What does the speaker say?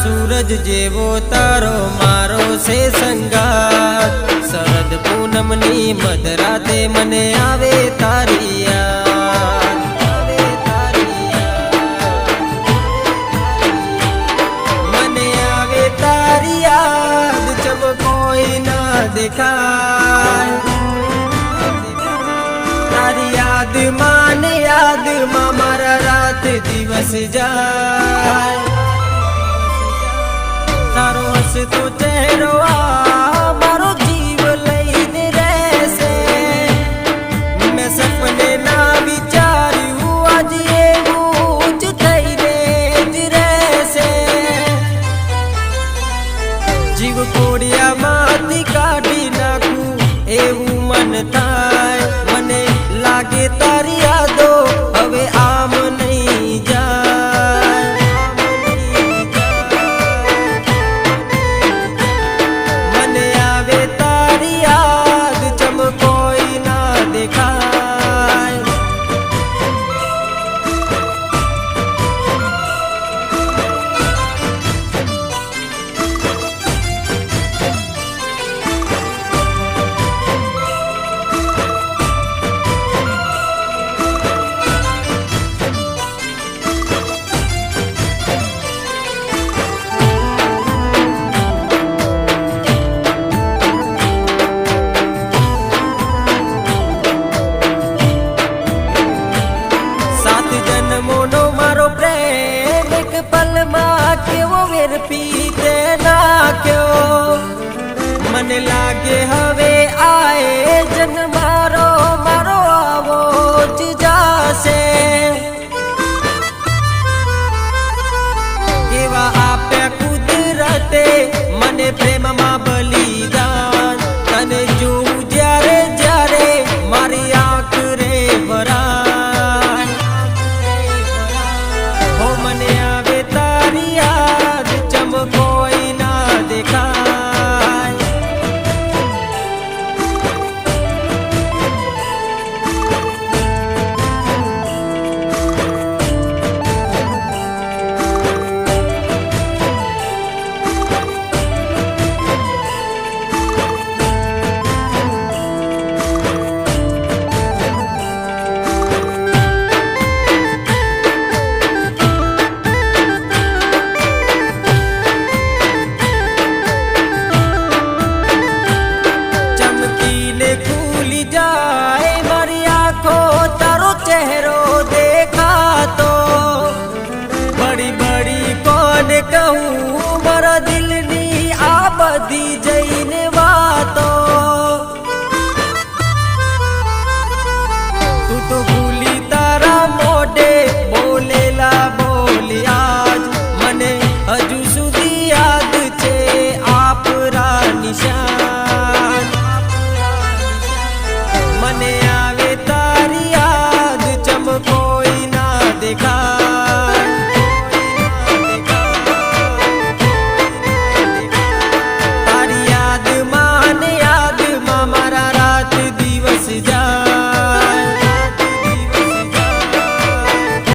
सूरज जेवो तारो मारो से संगार शरद पूनमनी मधराते मने आवे तारी याद मने आवे तारी याद जब कोई ना दिखाए तारी याद मां मारा रात दिवस जाए तारो हसतो चेहरो मारो जीव लईने रहेसे मैं सपने ना विचार्यु आज एवुं ज थईने ज रहेसे जीव कोड़िया मांथी काढी नाखूं एवुं मन थाय मने लागे तारी यादो हवे आम नहीं जाए मने आवे तारी याद जब कोई ना दिखाए केवो वेर पीते नाख्यो मन लागे